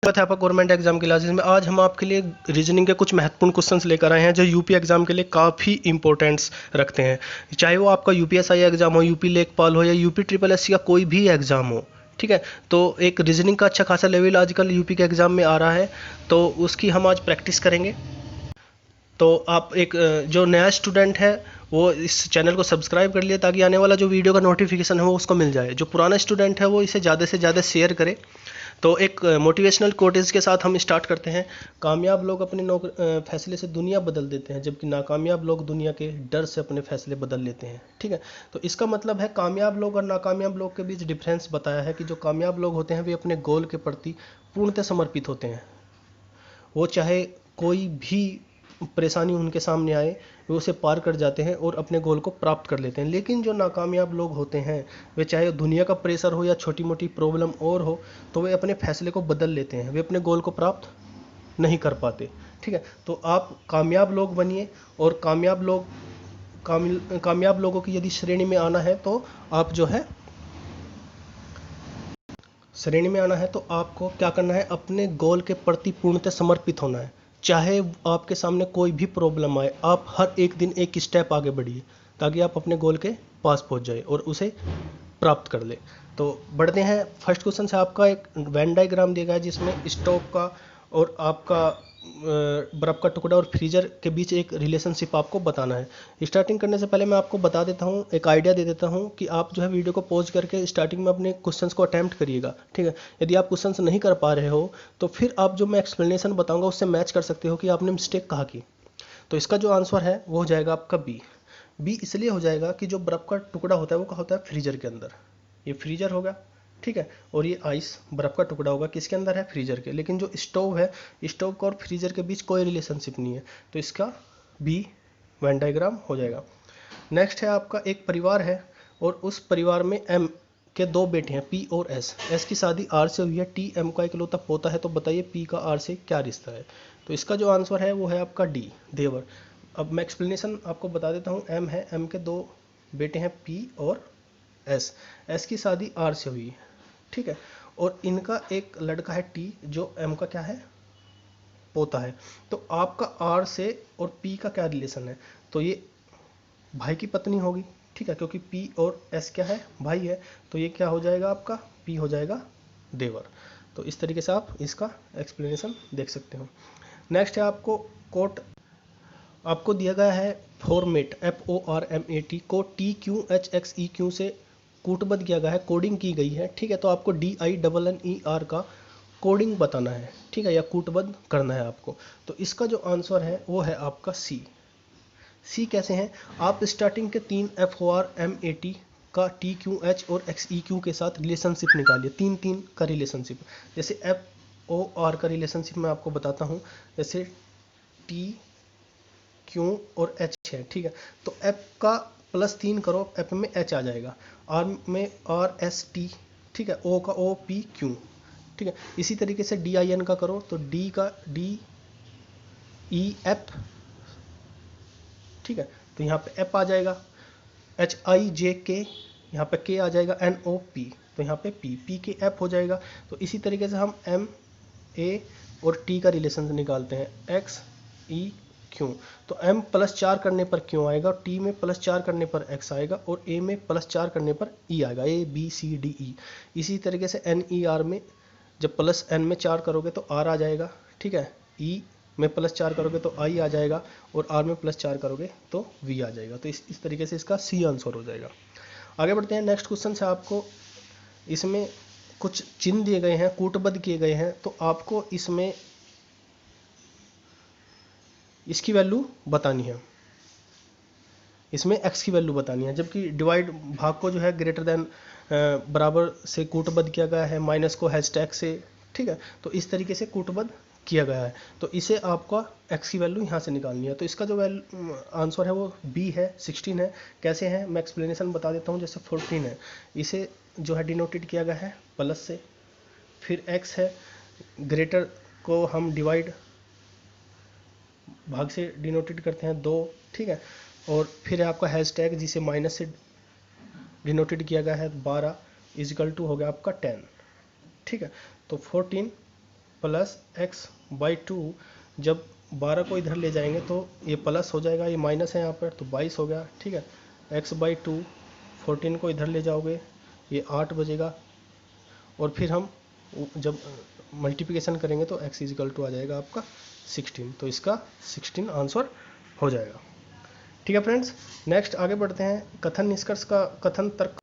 अध्यापक government exam classes में आज हम आपके लिए रीजनिंग के कुछ महत्वपूर्ण क्वेश्चंस लेकर आए हैं जो यूपी एग्जाम के लिए काफ़ी इंपॉर्टेंस रखते हैं। चाहे वो आपका यूपीएसआई एग्जाम हो, यूपी लेखपाल हो या यूपी ट्रिपल एससी का कोई भी एग्जाम हो, ठीक है। तो एक रीजनिंग का अच्छा खासा लेवल आजकल यूपी के एग्जाम में आ रहा है, तो उसकी हम आज प्रैक्टिस करेंगे। तो आप एक जो नया स्टूडेंट है वो इस चैनल को सब्सक्राइब कर लिए ताकि आने वाला जो वीडियो का नोटिफिकेशन है वो उसको मिल जाए। जो पुराना स्टूडेंट है वो इसे ज़्यादा से ज़्यादा शेयर करे। तो एक मोटिवेशनल कोटेज के साथ हम स्टार्ट करते हैं। कामयाब लोग अपने फैसले से दुनिया बदल देते हैं, जबकि नाकामयाब लोग दुनिया के डर से अपने फैसले बदल लेते हैं। ठीक है, तो इसका मतलब है कामयाब लोग और नाकामयाब लोग के बीच डिफरेंस बताया है कि जो कामयाब लोग होते हैं वे अपने गोल के प्रति पूर्णतः समर्पित होते हैं। वो चाहे कोई भी परेशानी उनके सामने आए वे उसे पार कर जाते हैं और अपने गोल को प्राप्त कर लेते हैं। लेकिन जो नाकामयाब लोग होते हैं वे चाहे दुनिया का प्रेशर हो या छोटी मोटी प्रॉब्लम और हो तो वे अपने फैसले को बदल लेते हैं, वे अपने गोल को प्राप्त नहीं कर पाते। ठीक है, तो आप कामयाब लोग बनिए और कामयाब लोगों की यदि श्रेणी में आना है तो आप जो है तो आपको क्या करना है, अपने गोल के प्रति पूर्णतः समर्पित होना है। चाहे आपके सामने कोई भी प्रॉब्लम आए, आप हर एक दिन एक स्टेप आगे बढ़िए ताकि आप अपने गोल के पास पहुंच जाए और उसे प्राप्त कर ले। तो बढ़ते हैं। फर्स्ट क्वेश्चन से आपका एक वेन डायग्राम दिया गया है जिसमें स्टोव का और आपका बर्फ़ का टुकड़ा और फ्रीजर के बीच एक रिलेशनशिप आपको बताना है। स्टार्टिंग करने से पहले मैं आपको बता देता हूँ, एक आइडिया दे देता हूँ कि आप जो है वीडियो को पॉज करके स्टार्टिंग में अपने क्वेश्चंस को अटैम्प्ट करिएगा। ठीक है, यदि आप क्वेश्चंस नहीं कर पा रहे हो तो फिर आप जो मैं एक्सप्लेनेशन बताऊँगा उससे मैच कर सकते हो कि आपने मिस्टेक कहाँ की। तो इसका जो आंसर है वो हो जाएगा आपका बी इसलिए हो जाएगा कि जो बर्फ़ का टुकड़ा होता है वो कहाँ होता है, फ्रीजर के अंदर। ये फ्रीजर होगा, ठीक है, और ये आइस बर्फ़ का टुकड़ा होगा किसके अंदर है, फ्रीजर के। लेकिन जो स्टोव है, स्टोव का और फ्रीजर के बीच कोई रिलेशनशिप नहीं है, तो इसका बी वेन डायग्राम हो जाएगा। नेक्स्ट है आपका एक परिवार है और उस परिवार में एम के दो बेटे हैं, पी और एस। एस की शादी आर से हुई है, टी एम का इकलौता पोता है, तो बताइए पी का आर से क्या रिश्ता है। तो इसका जो आंसर है वो है आपका डी, देवर। अब मैं एक्सप्लेनेशन आपको बता देता हूँ। एम है, एम के दो बेटे हैं पी और एस। एस की शादी आर से हुई है, ठीक है, और इनका एक लड़का है टी जो एम का क्या है, पोता है। तो आपका आर से और पी का क्या रिलेशन है, तो ये भाई की पत्नी होगी, ठीक है, क्योंकि पी और एस क्या है, भाई है, तो ये क्या हो जाएगा आपका, पी हो जाएगा देवर। तो इस तरीके से आप इसका एक्सप्लेनेशन देख सकते हो। नेक्स्ट है आपको कोट, आपको दिया गया है फॉर्मेट, FORMAT को TQHXEQ से कूटबद्ध किया गया है, कोडिंग की गई है, ठीक है। तो आपको DINNER का कोडिंग बताना है, ठीक है, या कूटबद्ध करना है आपको। तो इसका जो आंसर है वो है आपका सी कैसे हैं, आप स्टार्टिंग के तीन FORMAT का TQH और XEQ के साथ रिलेशनशिप निकालिए, तीन तीन का रिलेशनशिप। जैसे FOR का रिलेशनशिप मैं आपको बताता हूँ, जैसे टी क्यू और एच है, ठीक है। तो एफ का +3 करो, एफ में एच आ जाएगा, आर में RST, ठीक है, ओ का OPQ, ठीक है। इसी तरीके से DIN का करो तो डी का DEF, ठीक है, तो यहाँ पे एफ आ जाएगा। HIJK, यहाँ पे के आ जाएगा, NOP, तो यहाँ पे पी के एफ हो जाएगा। तो इसी तरीके से हम MA और T का रिलेशन निकालते हैं, XEQ। तो M +4 करने पर क्यों आएगा, T में +4 करने पर X आएगा और A में +4 करने पर E आएगा, ABCDE। इसी तरीके से NER में जब +N में 4 करोगे तो R आ जाएगा, ठीक है, E में +4 करोगे तो I आ जाएगा और R में +4 करोगे तो V आ जाएगा। तो इस तरीके से इसका C आंसर हो जाएगा। आगे बढ़ते हैं। नेक्स्ट क्वेश्चन से आपको इसमें कुछ चिन्ह दिए गए हैं, कूटबद्ध किए गए हैं, तो आपको इसमें इसकी वैल्यू बतानी है, इसमें x की वैल्यू बतानी है, जबकि डिवाइड भाग को जो है ग्रेटर देन बराबर से कूटबद्ध किया गया है, माइनस को हैशटैग से, ठीक है। तो इस तरीके से कूटबद्ध किया गया है, तो इसे आपका x की वैल्यू यहाँ से निकालनी है। तो इसका जो आंसर है वो b है, 16 है। कैसे है मैं एक्सप्लेनेशन बता देता हूँ। जैसे 14 है, इसे जो है डिनोटेड किया गया है प्लस से, फिर x है, ग्रेटर को हम डिवाइड भाग से डिनोटेड करते हैं 2, ठीक है, और फिर है आपका हैशटैग जिसे माइनस से डिनोटेड किया गया है 12 इजिकल टू हो गया आपका 10, ठीक है। तो 14 प्लस एक्स बाई टू, जब 12 को इधर ले जाएंगे तो ये प्लस हो जाएगा, ये माइनस है यहाँ पर तो 22 हो गया, ठीक है। एक्स बाई टू 14 को इधर ले जाओगे ये 8 बजेगा, और फिर हम जब मल्टीप्लिकेशन करेंगे तो x इजिकल टू आ जाएगा आपका 16, तो इसका 16 आंसर हो जाएगा। ठीक है फ्रेंड्स, नेक्स्ट आगे बढ़ते हैं। कथन निष्कर्ष का कथन तर्क।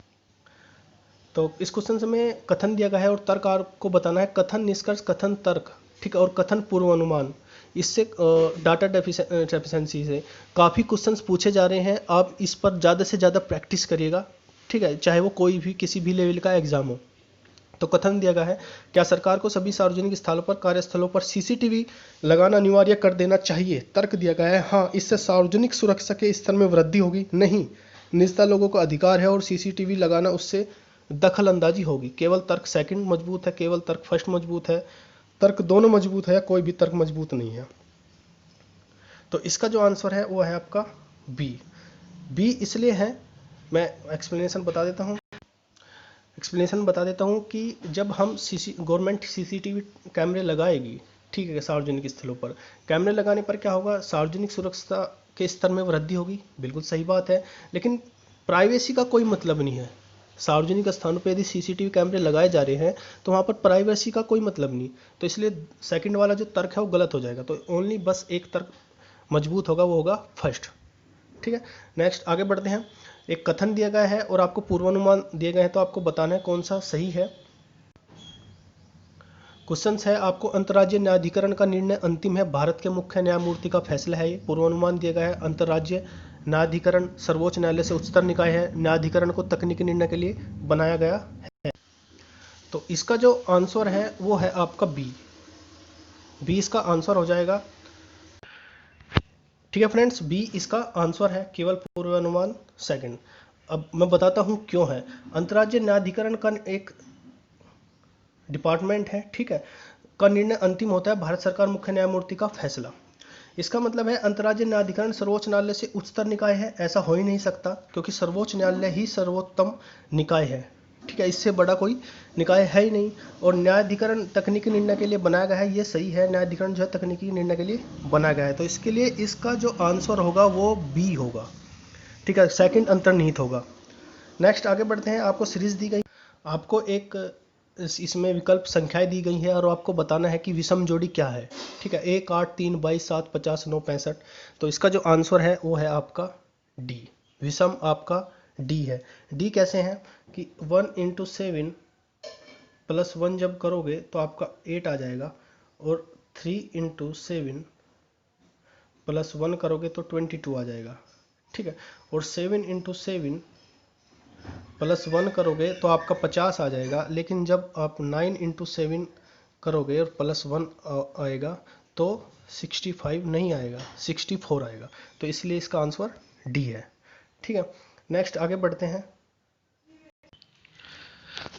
तो इस क्वेश्चन में कथन दिया गया है और तर्क आपको बताना है। कथन निष्कर्ष, कथन तर्क, ठीक है, और कथन पूर्वानुमान, इससे डाटा डेफिशिएंसी से काफ़ी क्वेश्चंस पूछे जा रहे हैं। आप इस पर ज़्यादा से ज़्यादा प्रैक्टिस करिएगा, ठीक है, चाहे वो कोई भी किसी भी लेवल का एग्जाम हो। तो कथन दिया गया है, क्या सरकार को सभी सार्वजनिक स्थलों पर, कार्यस्थलों पर सीसीटीवी लगाना अनिवार्य कर देना चाहिए? तर्क दिया गया है, हाँ, इससे सार्वजनिक सुरक्षा के स्तर में वृद्धि होगी। नहीं, निजता लोगों का अधिकार है और सीसीटीवी लगाना उससे दखल अंदाजी होगी। केवल तर्क सेकंड मजबूत है, केवल तर्क फर्स्ट मजबूत है, तर्क दोनों मजबूत है, कोई भी तर्क मजबूत नहीं है। तो इसका जो आंसर है वो है आपका बी। बी इसलिए है, मैं एक्सप्लेनेशन बता देता हूँ कि जब हम गवर्नमेंट सीसीटीवी कैमरे लगाएगी, ठीक है, सार्वजनिक स्थलों पर कैमरे लगाने पर क्या होगा? सार्वजनिक सुरक्षा के स्तर में वृद्धि होगी, बिल्कुल सही बात है, लेकिन प्राइवेसी का कोई मतलब नहीं है। सार्वजनिक स्थानों पर यदि सीसीटीवी कैमरे लगाए जा रहे हैं तो वहाँ पर प्राइवेसी का कोई मतलब नहीं, तो इसलिए सेकंड वाला जो तर्क है वो गलत हो जाएगा। तो ओनली बस एक तर्क मजबूत होगा, वो होगा फर्स्ट। ठीक है, नेक्स्ट आगे बढ़ते हैं। एक कथन दिया गया है और आपको पूर्वानुमान दिए गए हैं, तो आपको बताना है कौन सा सही है। क्वेश्चन है आपको, अंतर्राज्यीय न्यायाधिकरण का निर्णय अंतिम है, भारत के मुख्य न्यायमूर्ति का फैसला है। ये पूर्वानुमान दिया गया है, अंतर्राज्यीय न्यायाधिकरण सर्वोच्च न्यायालय से उच्चतर निकाय है, न्यायाधिकरण को तकनीकी निर्णय के लिए बनाया गया है। तो इसका जो आंसर है वो है आपका बी। बी इसका आंसर हो जाएगा। ठीक है फ्रेंड्स, बी इसका आंसर है, केवल पूर्वानुमान सेकंड। अब मैं बताता हूं क्यों है। अंतर्राज्यीय न्यायाधिकरण का एक डिपार्टमेंट है, ठीक है, का निर्णय अंतिम होता है, भारत सरकार मुख्य न्यायमूर्ति का फैसला। इसका मतलब है अंतर्राज्यीय न्यायाधिकरण सर्वोच्च न्यायालय से उच्चतर निकाय है, ऐसा हो ही नहीं सकता, क्योंकि सर्वोच्च न्यायालय ही सर्वोत्तम निकाय है, ठीक है, इससे बड़ा कोई निकाय है ही नहीं। और न्यायाधिकरण तकनीकी निर्णय के लिए बनाया गया है, ये सही है, न्यायाधिकरण जो है तकनीकी निर्णय के लिए बनाया गया है, तो इसके लिए इसका जो आंसर होगा वो बी होगा, ठीक है, सेकंड अंतर्निहित होगा। नेक्स्ट आगे बढ़ते हैं। आपको सीरीज दी गई, आपको एक इसमें विकल्प संख्याएं दी गई हैं और आपको बताना है कि विषम जोड़ी क्या है, ठीक है, 1, 8, 3, 22, 7, 50, 9, 65। तो इसका जो आंसर है वो है आपका डी, विषम आपका डी है। डी कैसे है कि 1 × 7 + 1 जब करोगे तो आपका 8 आ जाएगा, और 3 × 7 + 1 करोगे तो 22 आ जाएगा, ठीक है, और 7 × 7 + 1 करोगे तो आपका 50 आ जाएगा। लेकिन जब आप 9 × 7 करोगे और +1 आएगा तो 65 नहीं आएगा, 64 आएगा, तो इसलिए इसका आंसर डी है। ठीक है, नेक्स्ट आगे बढ़ते हैं।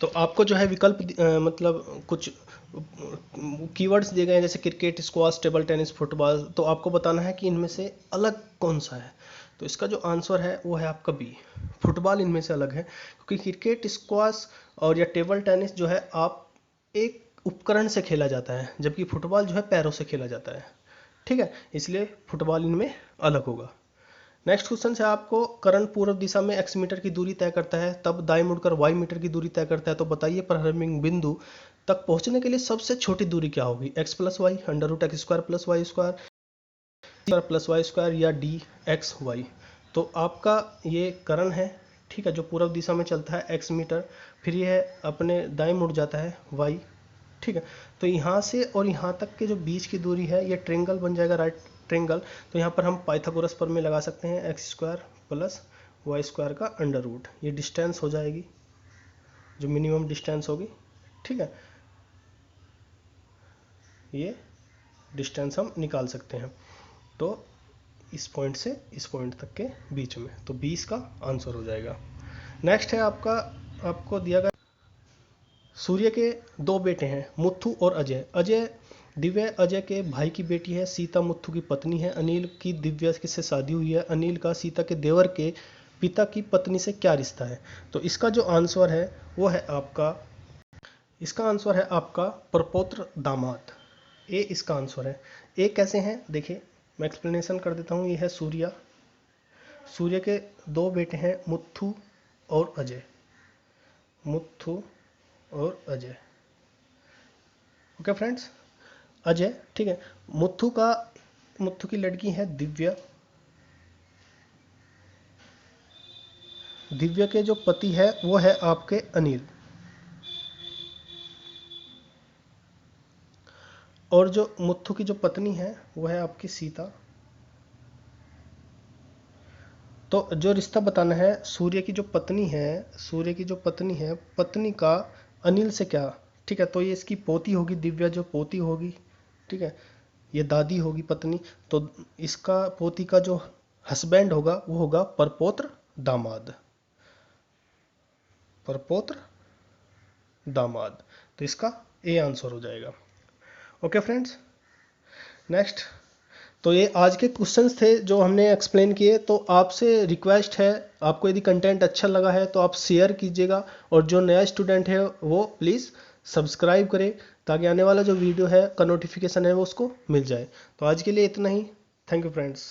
तो आपको जो है विकल्प मतलब कुछ कीवर्ड्स दिए गए हैं, जैसे cricket, squash, table tennis, football, तो आपको बताना है कि इनमें से अलग कौन सा है। तो इसका जो आंसर है वो है आपका बी, फुटबॉल इनमें से अलग है, क्योंकि क्रिकेट, स्क्वाश और या टेबल टेनिस जो है आप एक उपकरण से खेला जाता है, जबकि फुटबॉल जो है पैरों से खेला जाता है, ठीक है, इसलिए फुटबॉल इनमें अलग होगा। नेक्स्ट क्वेश्चन है आपको, कर्ण पूर्व दिशा में x मीटर की दूरी तय करता है, तब दाएं मुड़कर y मीटर की दूरी तय करता है, तो बताइए प्रारंभिक बिंदु तक पहुंचने के लिए सबसे छोटी दूरी क्या होगी? x + y, √x² + y² + y² या dxy। तो आपका ये कर्ण है, ठीक है, जो पूर्व दिशा में चलता है x मीटर, फिर यह अपने दाएं मुड़ जाता है y, ठीक है, तो यहाँ से और यहाँ तक के जो बीच की दूरी है ये ट्रेंगल बन जाएगा, राइट ट्रेंगल। तो यहाँ पर हम पाइथागोरस प्रमेय लगा सकते हैं, x² + y² का √, ये डिस्टेंस हो जाएगी, जो मिनिमम डिस्टेंस होगी, ठीक है, ये डिस्टेंस हम निकाल सकते हैं। तो इस पॉइंट से इस पॉइंट तक के बीच में, तो 20 का आंसर हो जाएगा। नेक्स्ट है आपका, आपको दिया गया, सूर्य के 2 बेटे हैं, मुथु और अजय। अजय दिव्या अजय के भाई की बेटी है, सीता मुथु की पत्नी है। अनिल की दिव्या से शादी हुई है, अनिल का सीता के देवर के पिता की पत्नी से क्या रिश्ता है? तो इसका जो आंसर है वो है आपका, इसका आंसर है आपका प्रपौत्र दामाद, ए इसका आंसर है। ए कैसे हैं देखिए, मैं एक्सप्लेनेशन कर देता हूँ। ये है सूर्या, सूर्य के दो बेटे हैं मुत्थु और अजय, मुत्थु और अजय। ओके फ्रेंड्स, अजय, ठीक है। मुत्थु की लड़की है दिव्या, दिव्या के जो पति है वो है आपके अनिल, और जो मुत्थु की जो पत्नी है वो है आपकी सीता। तो जो रिश्ता बताना है, सूर्य की जो पत्नी है, सूर्य की जो पत्नी है, पत्नी का अनिल से क्या, ठीक है। तो ये इसकी पोती होगी, दिव्या जो पोती होगी, ठीक है। ये दादी होगी पत्नी, तो इसका पोती का जो हस्बैंड होगा वो होगा परपौत्र दामाद, परपौत्र दामाद। तो इसका ए आंसर हो जाएगा। Okay friends, next. तो ये आज के क्वेश्चंस थे जो हमने एक्सप्लेन किए। तो आपसे रिक्वेस्ट है, आपको यदि कंटेंट अच्छा लगा है तो आप शेयर कीजिएगा, और जो नया स्टूडेंट है वो प्लीज़ सब्सक्राइब करें, ताकि आने वाला जो वीडियो है का नोटिफिकेशन है वो उसको मिल जाए। तो आज के लिए इतना ही। Thank you friends.